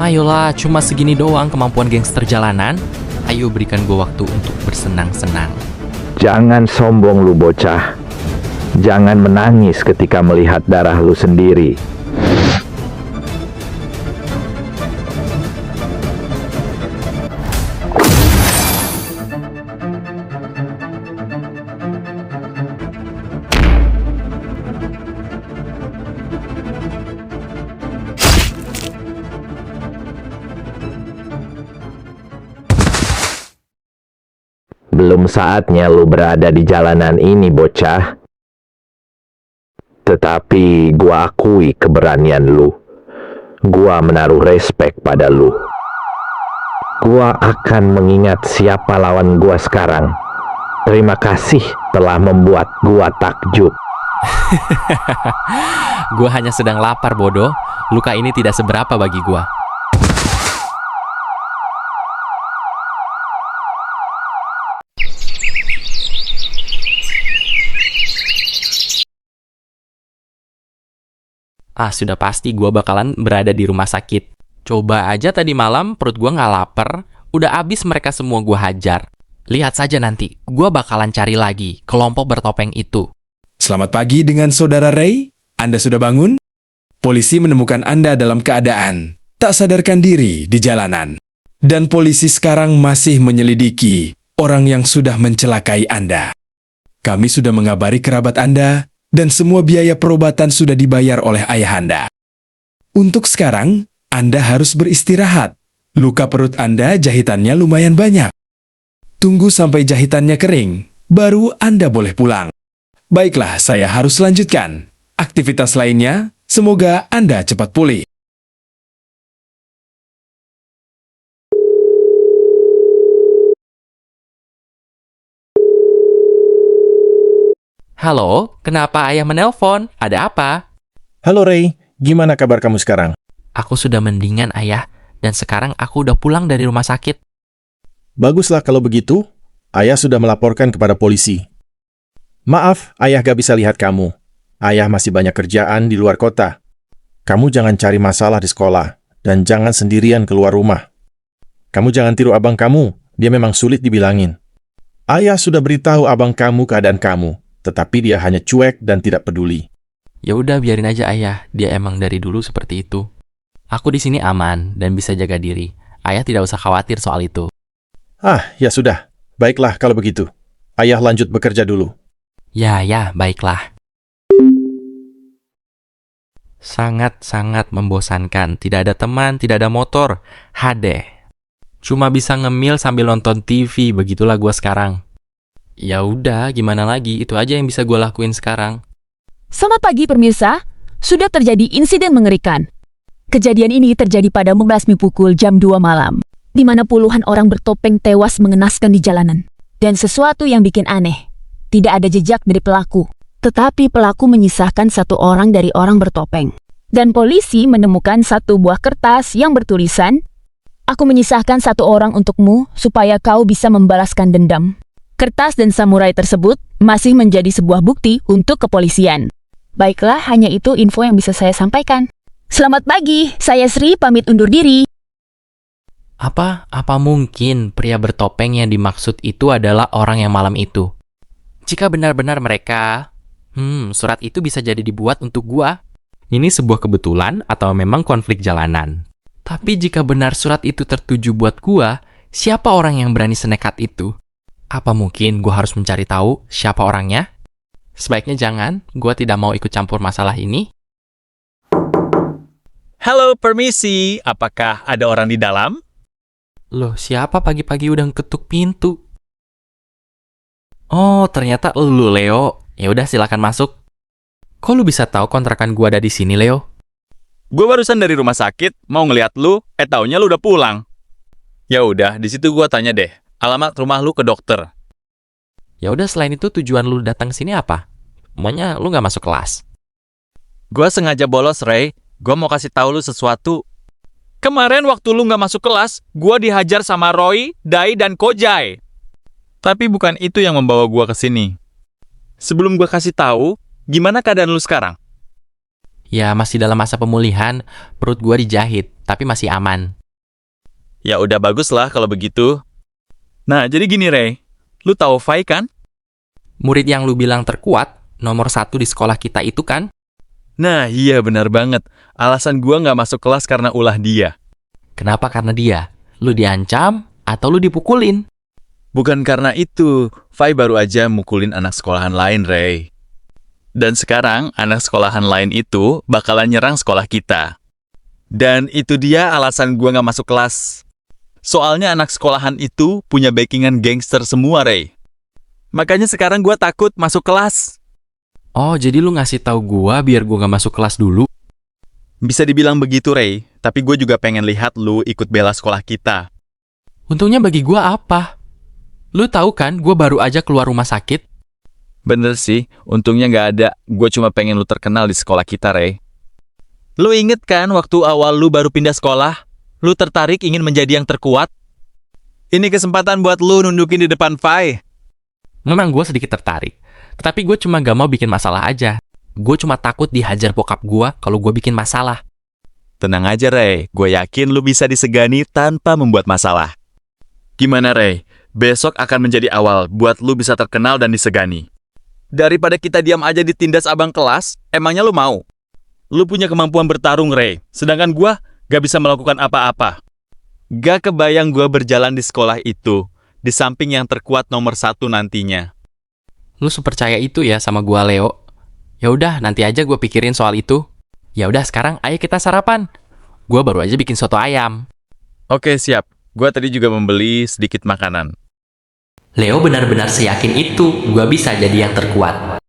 Ayolah, cuma segini doang kemampuan gangster jalanan. Ayo berikan gue waktu untuk bersenang-senang. Jangan sombong lu bocah. Jangan menangis ketika melihat darah lu sendiri. Belum saatnya lu berada di jalanan ini, bocah. Tetapi gua akui keberanian lu. Gua menaruh respek pada lu. Gua akan mengingat siapa lawan gua sekarang. Terima kasih telah membuat gua takjub. Gue hanya sedang lapar, bodoh. Luka ini tidak seberapa bagi gue. Sudah pasti gue bakalan berada di rumah sakit. Coba aja tadi malam perut gue nggak lapar, udah abis mereka semua gue hajar. Lihat saja nanti, gue bakalan cari lagi kelompok bertopeng itu. Selamat pagi dengan Saudara Ray. Anda sudah bangun? Polisi menemukan Anda dalam keadaan tak sadarkan diri di jalanan. Dan polisi sekarang masih menyelidiki orang yang sudah mencelakai Anda. Kami sudah mengabari kerabat Anda dan semua biaya perobatan sudah dibayar oleh ayah Anda. Untuk sekarang, Anda harus beristirahat. Luka perut Anda jahitannya lumayan banyak. Tunggu sampai jahitannya kering, baru Anda boleh pulang. Baiklah, saya harus lanjutkan. Aktivitas lainnya, semoga Anda cepat pulih. Halo, kenapa ayah menelpon? Ada apa? Halo Ray, gimana kabar kamu sekarang? Aku sudah mendingan, ayah. Dan sekarang aku udah pulang dari rumah sakit. Baguslah kalau begitu. Ayah sudah melaporkan kepada polisi. Maaf, ayah gak bisa lihat kamu. Ayah masih banyak kerjaan di luar kota. Kamu jangan cari masalah di sekolah. Dan jangan sendirian keluar rumah. Kamu jangan tiru abang kamu. Dia memang sulit dibilangin. Ayah sudah beritahu abang kamu keadaan kamu. Tetapi dia hanya cuek dan tidak peduli. Ya udah, biarin aja ayah. Dia emang dari dulu seperti itu. Aku di sini aman dan bisa jaga diri. Ayah tidak usah khawatir soal itu. Ya sudah. Baiklah kalau begitu. Ayah lanjut bekerja dulu. Ya, baiklah. Sangat-sangat membosankan. Tidak ada teman, tidak ada motor. Hadeh. Cuma bisa ngemil sambil nonton TV. Begitulah gue sekarang. Ya udah, gimana lagi? Itu aja yang bisa gue lakuin sekarang. Selamat pagi pemirsa. Sudah terjadi insiden mengerikan. Kejadian ini terjadi pada membasmi pukul jam 2 malam, di mana puluhan orang bertopeng tewas mengenaskan di jalanan. Dan sesuatu yang bikin aneh, tidak ada jejak dari pelaku. Tetapi pelaku menyisahkan satu orang dari orang bertopeng. Dan polisi menemukan satu buah kertas yang bertulisan, "Aku menyisahkan satu orang untukmu supaya kau bisa membalaskan dendam." Kertas dan samurai tersebut masih menjadi sebuah bukti untuk kepolisian. Baiklah, hanya itu info yang bisa saya sampaikan. Selamat pagi, saya Sri pamit undur diri. Apa mungkin pria bertopeng yang dimaksud itu adalah orang yang malam itu? Jika benar-benar mereka, surat itu bisa jadi dibuat untuk gua. Ini sebuah kebetulan atau memang konflik jalanan? Tapi jika benar surat itu tertuju buat gua, siapa orang yang berani senekat itu? Apa mungkin gua harus mencari tahu siapa orangnya? Sebaiknya jangan, gua tidak mau ikut campur masalah ini. Halo, permisi. Apakah ada orang di dalam? Loh, siapa pagi-pagi udah ketuk pintu? Oh, ternyata lu, Leo. Ya udah, silakan masuk. Kok lu bisa tahu kontrakan gua ada di sini, Leo? Gue barusan dari rumah sakit, mau ngeliat lu, taunya lu udah pulang. Ya udah, di situ gue tanya deh, alamat rumah lu ke dokter. Ya udah, selain itu tujuan lu datang ke sini apa? Maunya lu nggak masuk kelas? Gue sengaja bolos, Ray. Gue mau kasih tahu lu sesuatu. Kemarin waktu lu nggak masuk kelas, gue dihajar sama Roy, Dai, dan Kojai. Tapi bukan itu yang membawa gue ke sini. Sebelum gue kasih tahu, gimana keadaan lu sekarang? Ya masih dalam masa pemulihan, perut gua dijahit, tapi masih aman. Ya udah bagus lah kalau begitu. Nah, jadi gini Ray, lu tahu Fai kan? Murid yang lu bilang terkuat, nomor 1 di sekolah kita itu kan? Nah, iya benar banget. Alasan gua nggak masuk kelas karena ulah dia. Kenapa karena dia? Lu diancam atau lu dipukulin? Bukan karena itu, Fai baru aja mukulin anak sekolahan lain, Ray. Dan sekarang, anak sekolahan lain itu bakalan nyerang sekolah kita. Dan itu dia alasan gua nggak masuk kelas. Soalnya anak sekolahan itu punya backingan gangster semua, Ray. Makanya sekarang gua takut masuk kelas. Oh, jadi lu ngasih tahu gua biar gua gak masuk kelas dulu? Bisa dibilang begitu, Ray. Tapi gue juga pengen lihat lu ikut bela sekolah kita. Untungnya bagi gua apa? Lu tahu kan, gua baru aja keluar rumah sakit. Bener sih, untungnya nggak ada. Gue cuma pengen lu terkenal di sekolah kita, Ray. Lu inget kan waktu awal lu baru pindah sekolah? Lu tertarik ingin menjadi yang terkuat? Ini kesempatan buat lu nundukin di depan Fai. Memang gua sedikit tertarik. Tapi gue cuma gak mau bikin masalah aja. Gue cuma takut dihajar bokap gua kalau gue bikin masalah. Tenang aja, Ray. Gue yakin lu bisa disegani tanpa membuat masalah. Gimana, Ray? Besok akan menjadi awal buat lu bisa terkenal dan disegani. Daripada kita diam aja ditindas abang kelas, emangnya lu mau? Lu punya kemampuan bertarung, Ray. Sedangkan gua gak bisa melakukan apa-apa. Gak kebayang gua berjalan di sekolah itu, di samping yang terkuat nomor 1 nantinya. Lu sepercaya itu ya sama gua, Leo? Ya udah, nanti aja gue pikirin soal itu. Ya udah, sekarang ayo kita sarapan. Gua baru aja bikin soto ayam. Oke, siap. Gua tadi juga membeli sedikit makanan. Leo benar-benar seyakin itu gua bisa jadi yang terkuat.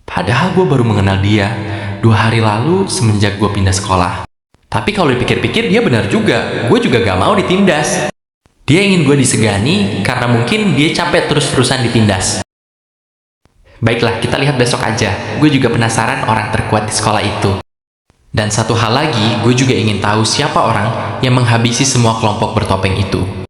Padahal gua baru mengenal dia 2 hari lalu semenjak gua pindah sekolah. Tapi kalau dipikir-pikir dia benar juga. Gue juga gak mau ditindas. Dia ingin gue disegani karena mungkin dia capek terus-terusan ditindas. Baiklah, kita lihat besok aja. Gue juga penasaran orang terkuat di sekolah itu. Dan satu hal lagi, gue juga ingin tahu siapa orang yang menghabisi semua kelompok bertopeng itu.